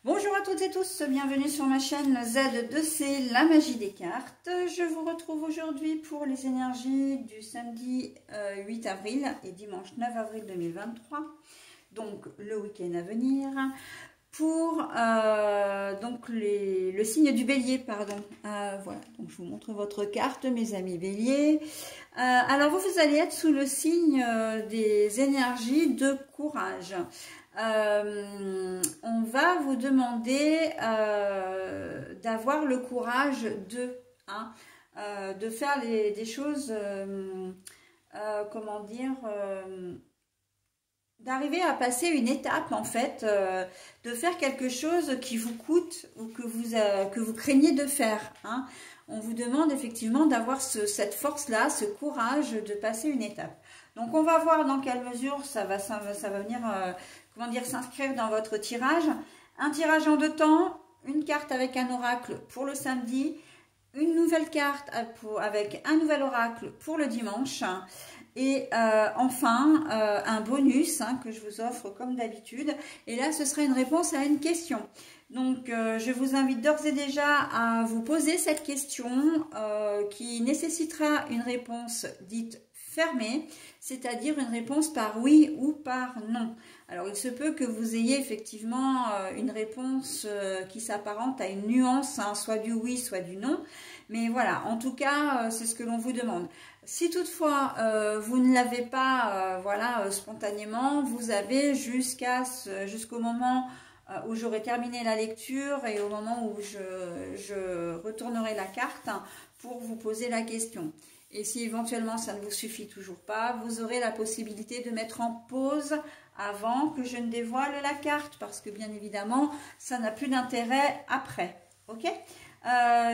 Bonjour à toutes et tous, bienvenue sur ma chaîne Z2C, la magie des cartes. Je vous retrouve aujourd'hui pour les énergies du samedi 8 avril et dimanche 9 avril 2023, donc le week-end à venir, pour donc le signe du bélier, pardon. Voilà, donc je vous montre votre carte, mes amis béliers. Alors vous allez être sous le signe des énergies de courage. On va vous demander d'avoir le courage de faire des choses, comment dire, d'arriver à passer une étape en fait, de faire quelque chose qui vous coûte ou que vous craignez de faire. On vous demande effectivement d'avoir cette force-là, ce courage de passer une étape. Donc on va voir dans quelle mesure ça va venir, comment dire, s'inscrire dans votre tirage. Un tirage en 2 temps, une carte avec un oracle pour le samedi, une nouvelle carte avec un nouvel oracle pour le dimanche. Et enfin, un bonus que je vous offre comme d'habitude. Et là, ce sera une réponse à une question. Donc, je vous invite d'ores et déjà à vous poser cette question qui nécessitera une réponse dite fermée, c'est-à-dire une réponse par oui ou par non. Alors, il se peut que vous ayez effectivement une réponse qui s'apparente à une nuance, soit du oui, soit du non. Mais voilà, en tout cas, c'est ce que l'on vous demande. Si toutefois, vous ne l'avez pas spontanément, vous avez jusqu'au moment où j'aurai terminé la lecture et au moment où je retournerai la carte pour vous poser la question. Et si éventuellement ça ne vous suffit toujours pas, vous aurez la possibilité de mettre en pause avant que je ne dévoile la carte, parce que bien évidemment, ça n'a plus d'intérêt après. Ok ?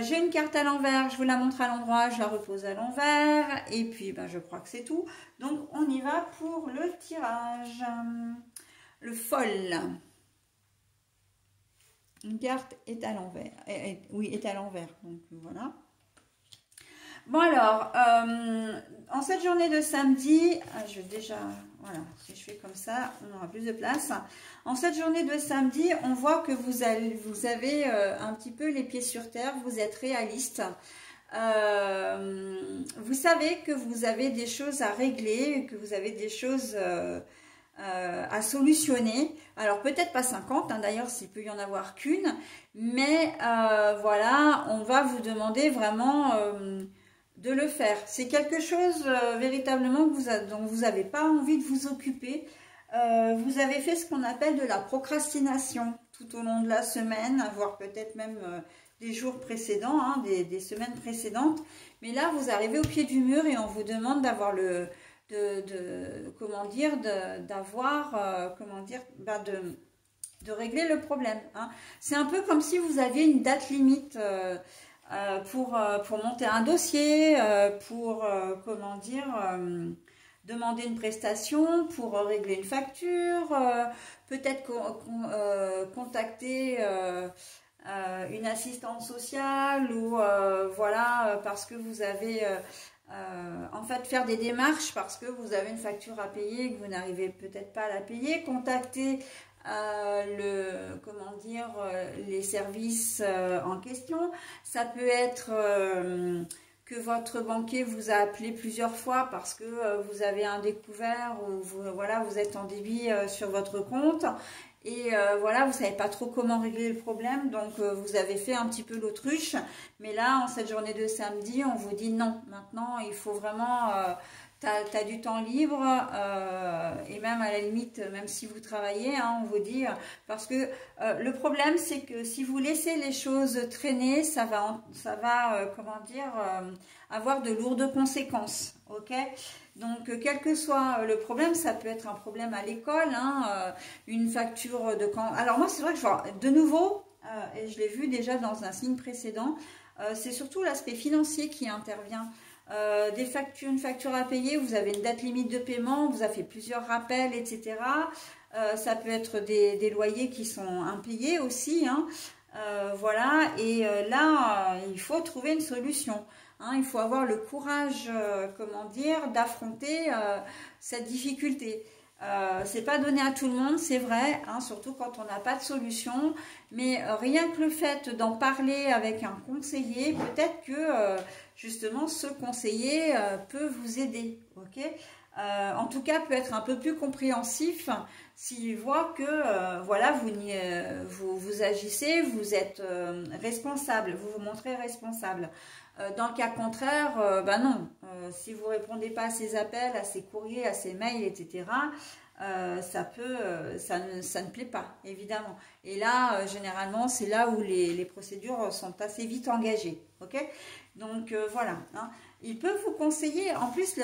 J'ai une carte à l'envers, je vous la montre à l'endroit, je la repose à l'envers, et puis je crois que c'est tout. Donc on y va pour le tirage. Le folle. Une carte est à l'envers. Oui, est à l'envers. Donc voilà. Bon alors, en cette journée de samedi, je vais déjà, voilà, si je fais comme ça, on aura plus de place. En cette journée de samedi, on voit que vous avez un petit peu les pieds sur terre, vous êtes réaliste. Vous savez que vous avez des choses à régler, que vous avez des choses à solutionner. Alors peut-être pas 50, d'ailleurs s'il peut y en avoir qu'une, mais voilà, on va vous demander vraiment de le faire. C'est quelque chose véritablement dont vous n'avez pas envie de vous occuper. Vous avez fait ce qu'on appelle de la procrastination tout au long de la semaine, voire peut-être même des jours précédents, des semaines précédentes. Mais là, vous arrivez au pied du mur et on vous demande d'avoir de régler le problème. C'est un peu comme si vous aviez une date limite pour monter un dossier, demander une prestation, pour régler une facture, peut-être contacter une assistante sociale ou voilà, parce que vous avez en fait faire des démarches parce que vous avez une facture à payer et que vous n'arrivez peut-être pas à la payer, contacter les services en question. Ça peut être que votre banquier vous a appelé plusieurs fois parce que vous avez un découvert ou vous êtes en débit sur votre compte et voilà, vous savez pas trop comment régler le problème, donc vous avez fait un petit peu l'autruche. Mais là, en cette journée de samedi, on vous dit non, maintenant il faut vraiment t'as du temps libre et même à la limite, même si vous travaillez, on vous dit, parce que le problème c'est que si vous laissez les choses traîner, ça va avoir de lourdes conséquences, ok? Donc quel que soit le problème, ça peut être un problème à l'école, une facture de quand. Alors moi c'est vrai que je vois de nouveau, et je l'ai vu déjà dans un signe précédent, c'est surtout l'aspect financier qui intervient. Une facture à payer, vous avez une date limite de paiement, vous avez fait plusieurs rappels, etc. Ça peut être des loyers qui sont impayés aussi, voilà, et là, il faut trouver une solution. Il faut avoir le courage, d'affronter cette difficulté. C'est pas donné à tout le monde, c'est vrai, hein, surtout quand on n'a pas de solution. Mais rien que le fait d'en parler avec un conseiller, peut-être que justement ce conseiller peut vous aider, ok? En tout cas, peut être un peu plus compréhensif s'il voit que voilà, vous agissez, vous êtes responsable, vous vous montrez responsable. Dans le cas contraire, bah non, si vous répondez pas à ces appels, à ces courriers, à ces mails, etc., ça ne plaît pas, évidemment. Et là, généralement, c'est là où les procédures sont assez vite engagées. Ok? Donc, voilà. Hein. Il peut vous conseiller, en plus,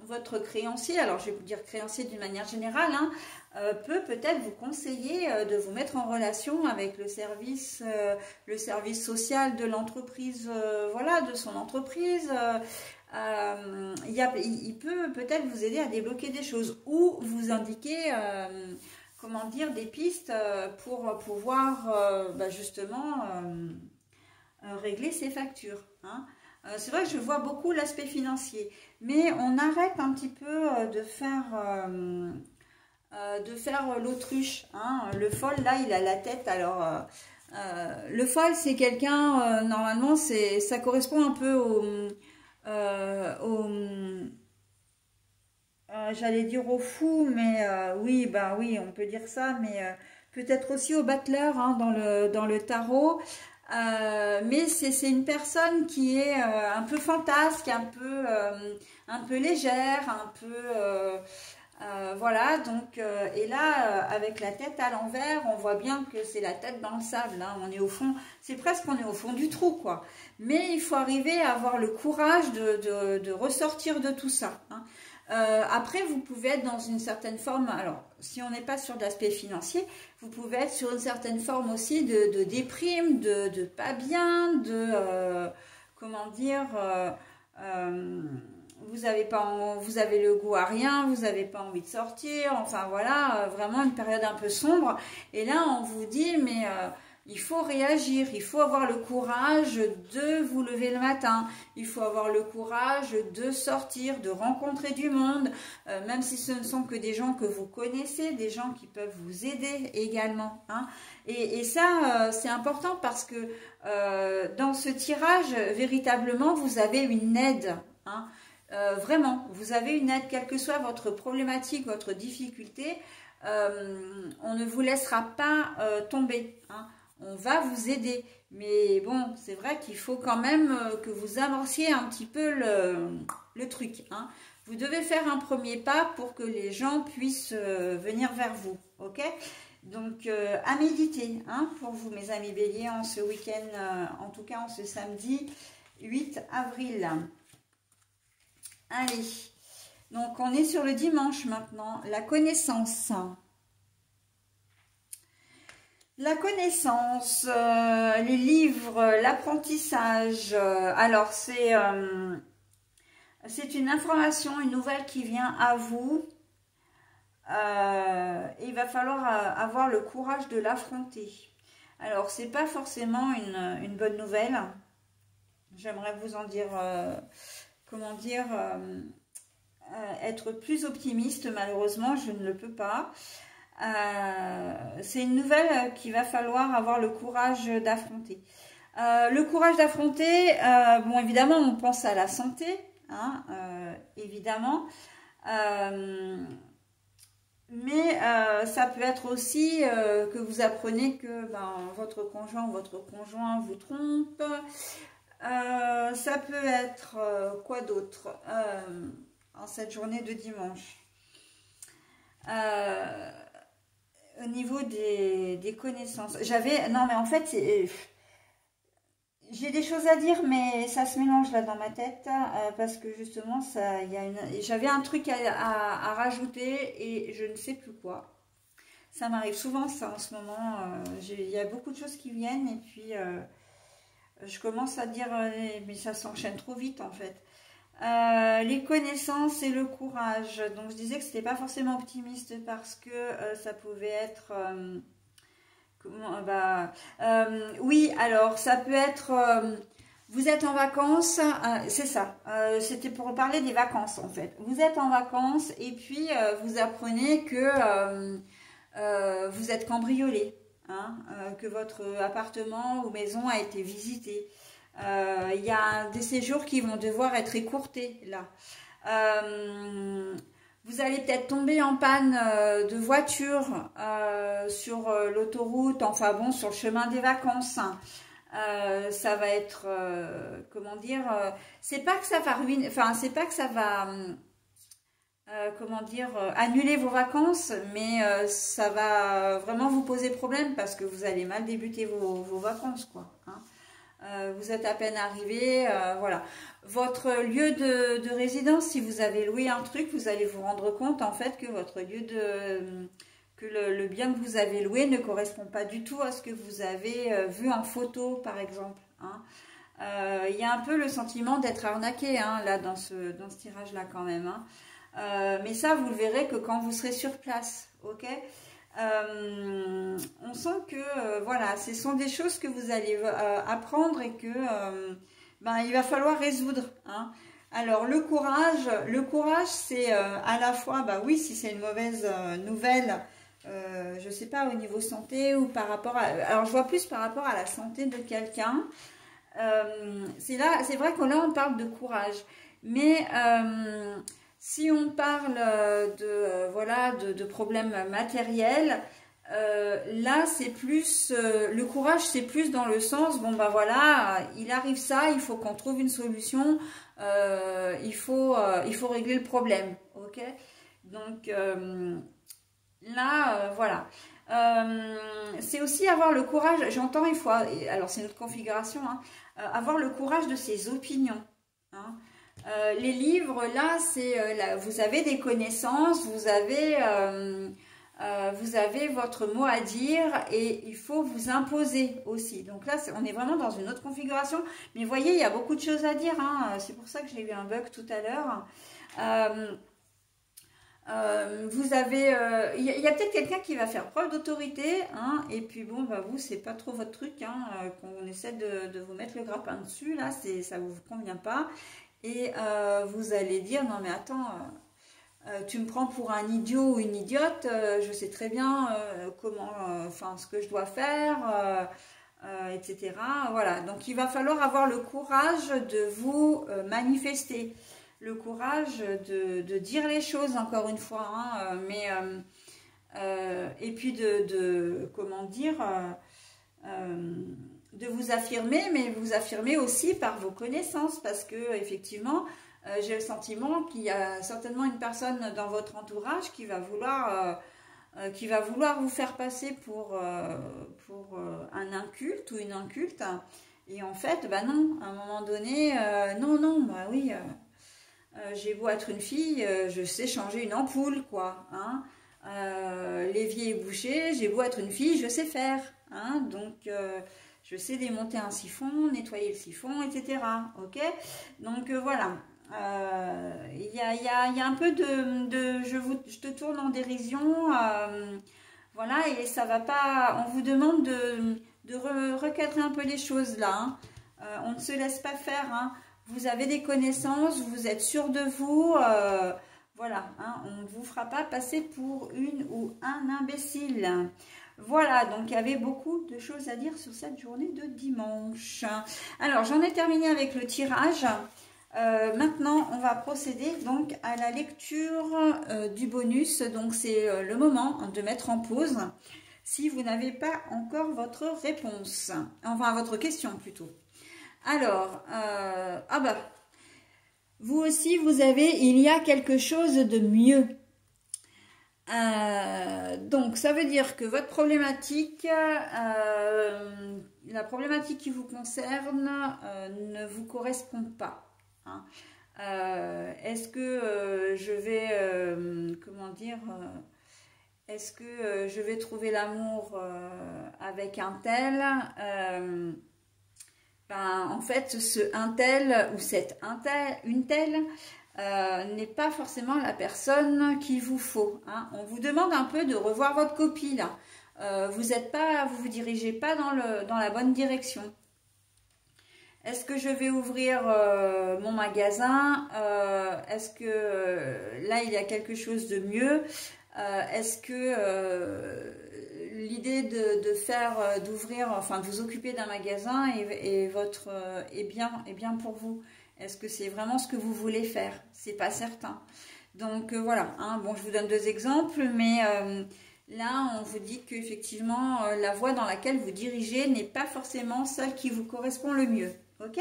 votre créancier, alors je vais vous dire créancier d'une manière générale, hein, peut-être vous conseiller de vous mettre en relation avec le service social de l'entreprise, voilà, de son entreprise. Il peut peut-être vous aider à débloquer des choses ou vous indiquer, comment dire, des pistes pour pouvoir bah, justement régler ses factures. Hein. C'est vrai que je vois beaucoup l'aspect financier, mais on arrête un petit peu de faire l'autruche. Hein. Le folle, là, il a la tête. Alors, le folle, c'est quelqu'un, normalement, ça correspond un peu j'allais dire au fou, mais oui, bah oui, on peut dire ça, mais peut-être aussi au battleur hein, dans le tarot. Mais c'est une personne qui est un peu fantasque, un peu légère, un peu voilà. Donc et là avec la tête à l'envers, on voit bien que c'est la tête dans le sable. Hein, on est au fond, c'est presque on est au fond du trou quoi. Mais il faut arriver à avoir le courage de ressortir de tout ça. Hein. Après, vous pouvez être dans une certaine forme, alors si on n'est pas sur de l'aspect financier, vous pouvez être sur une certaine forme aussi de déprime, de pas bien, comment dire, vous avez le goût à rien, vous n'avez pas envie de sortir, enfin voilà, vraiment une période un peu sombre. Et là, on vous dit, mais il faut réagir, il faut avoir le courage de vous lever le matin, il faut avoir le courage de sortir, de rencontrer du monde, même si ce ne sont que des gens que vous connaissez, des gens qui peuvent vous aider également. Hein. Et ça, c'est important parce que dans ce tirage, véritablement, vous avez une aide. Hein. Vraiment, vous avez une aide, quelle que soit votre problématique, votre difficulté, on ne vous laissera pas tomber. Hein. On va vous aider. Mais bon, c'est vrai qu'il faut quand même que vous amorciez un petit peu le truc. Hein. Vous devez faire un premier pas pour que les gens puissent venir vers vous. Ok ? Donc, à méditer hein, pour vous, mes amis béliers, en ce week-end, en tout cas en ce samedi 8 avril. Allez, donc on est sur le dimanche maintenant, la connaissance. La connaissance, les livres, l'apprentissage. Alors c'est une information, une nouvelle qui vient à vous. Il va falloir avoir le courage de l'affronter. Alors c'est pas forcément une bonne nouvelle. J'aimerais vous en dire, comment dire, être plus optimiste. Malheureusement, je ne le peux pas. C'est une nouvelle qu'il va falloir avoir le courage d'affronter. Le courage d'affronter, bon évidemment on pense à la santé, hein, évidemment, mais ça peut être aussi que vous apprenez que votre conjoint ou votre conjoint vous trompe. Ça peut être quoi d'autre en cette journée de dimanche. Au niveau des connaissances, non mais en fait, j'ai des choses à dire, mais ça se mélange là dans ma tête, parce que justement, j'avais un truc à rajouter et je ne sais plus quoi. Ça m'arrive souvent ça en ce moment, il y a beaucoup de choses qui viennent et puis je commence à dire, mais ça s'enchaîne trop vite en fait. Les connaissances et le courage. Donc je disais que c'était pas forcément optimiste parce que ça pouvait être oui, alors ça peut être Vous êtes en vacances, c'est ça, c'était pour parler des vacances en fait. Vous êtes en vacances et puis vous apprenez que vous êtes cambriolé, hein, que votre appartement ou maison a été visité. Il y a des séjours qui vont devoir être écourtés là. Vous allez peut-être tomber en panne de voiture sur l'autoroute, enfin bon, sur le chemin des vacances. Ça va être, comment dire, c'est pas que ça va ruiner, enfin c'est pas que ça va, comment dire, annuler vos vacances, mais ça va vraiment vous poser problème parce que vous allez mal débuter vos vacances, quoi. Hein. Vous êtes à peine arrivé, voilà. Votre lieu de résidence, si vous avez loué un truc, vous allez vous rendre compte en fait que votre lieu de que le bien que vous avez loué ne correspond pas du tout à ce que vous avez vu en photo, par exemple. Hein. Il y a un peu le sentiment d'être arnaqué, hein, là, dans ce tirage-là, quand même. Hein. Mais ça, vous le verrez que quand vous serez sur place, ok. On sent que, voilà, ce sont des choses que vous allez apprendre et que ben, il va falloir résoudre. Hein. Alors, le courage, c'est à la fois, bah oui, si c'est une mauvaise nouvelle, je sais pas, au niveau santé ou par rapport à... Alors, je vois plus par rapport à la santé de quelqu'un. C'est vrai que là, on parle de courage. Mais si on parle voilà, de problèmes matériels, là, c'est plus... le courage, c'est plus dans le sens, bon, bah voilà, il arrive ça, il faut qu'on trouve une solution, il faut régler le problème, ok? Donc... là, voilà. C'est aussi avoir le courage, j'entends, il faut, alors c'est notre configuration, hein, avoir le courage de ses opinions. Hein. Les livres, là, c'est, vous avez des connaissances, vous avez votre mot à dire et il faut vous imposer aussi. Donc là, on est vraiment dans une autre configuration. Mais vous voyez, il y a beaucoup de choses à dire. Hein. C'est pour ça que j'ai eu un bug tout à l'heure. Vous avez, il y a peut-être quelqu'un qui va faire preuve d'autorité, hein, et puis bon, bah vous, c'est pas trop votre truc, hein, qu'on essaie de vous mettre le grappin dessus, là, ça vous convient pas, et vous allez dire, non mais attends, tu me prends pour un idiot ou une idiote, je sais très bien comment, enfin, ce que je dois faire, etc. Voilà, donc il va falloir avoir le courage de vous manifester. Le courage de dire les choses, encore une fois, hein, mais et puis comment dire, de vous affirmer, mais vous affirmer aussi par vos connaissances, parce que effectivement, j'ai le sentiment qu'il y a certainement une personne dans votre entourage qui va vouloir vous faire passer pour un inculte ou une inculte, et en fait, bah non, à un moment donné, non, bah oui. J'ai beau être une fille, je sais changer une ampoule, quoi. Hein. L'évier est bouché, j'ai beau être une fille, je sais faire. Hein. Donc, je sais démonter un siphon, nettoyer le siphon, etc. Ok. Donc, voilà. Il y a un peu je te tourne en dérision. Voilà, et ça va pas... On vous demande de recadrer un peu les choses, là. Hein. On ne se laisse pas faire, hein. Vous avez des connaissances, vous êtes sûr de vous, voilà, hein, on ne vous fera pas passer pour une ou un imbécile. Voilà, donc il y avait beaucoup de choses à dire sur cette journée de dimanche. Alors, j'en ai terminé avec le tirage. Maintenant, on va procéder donc à la lecture du bonus. Donc, c'est le moment de mettre en pause si vous n'avez pas encore votre réponse. Enfin, votre question plutôt. Alors, ah bah, vous aussi, vous avez, il y a quelque chose de mieux. Donc, ça veut dire que votre problématique, la problématique qui vous concerne ne vous correspond pas. Hein. Est-ce que je vais, comment dire, est-ce que je vais trouver l'amour avec un tel ben, en fait, ce un tel ou cette une telle n'est pas forcément la personne qu'il vous faut. Hein. On vous demande un peu de revoir votre copie là. Vous vous dirigez pas dans la bonne direction. Est-ce que je vais ouvrir mon magasin? Est-ce que là, il y a quelque chose de mieux? Est-ce que l'idée de faire, d'ouvrir, enfin de vous occuper d'un magasin est bien pour vous? Est-ce que c'est vraiment ce que vous voulez faire? C'est pas certain. Donc voilà, hein. Bon, je vous donne deux exemples, mais là, on vous dit qu'effectivement, la voie dans laquelle vous dirigez n'est pas forcément celle qui vous correspond le mieux. Ok?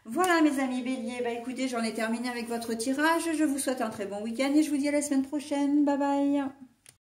Voilà mes amis béliers, bah écoutez, j'en ai terminé avec votre tirage. Je vous souhaite un très bon week-end et je vous dis à la semaine prochaine. Bye bye!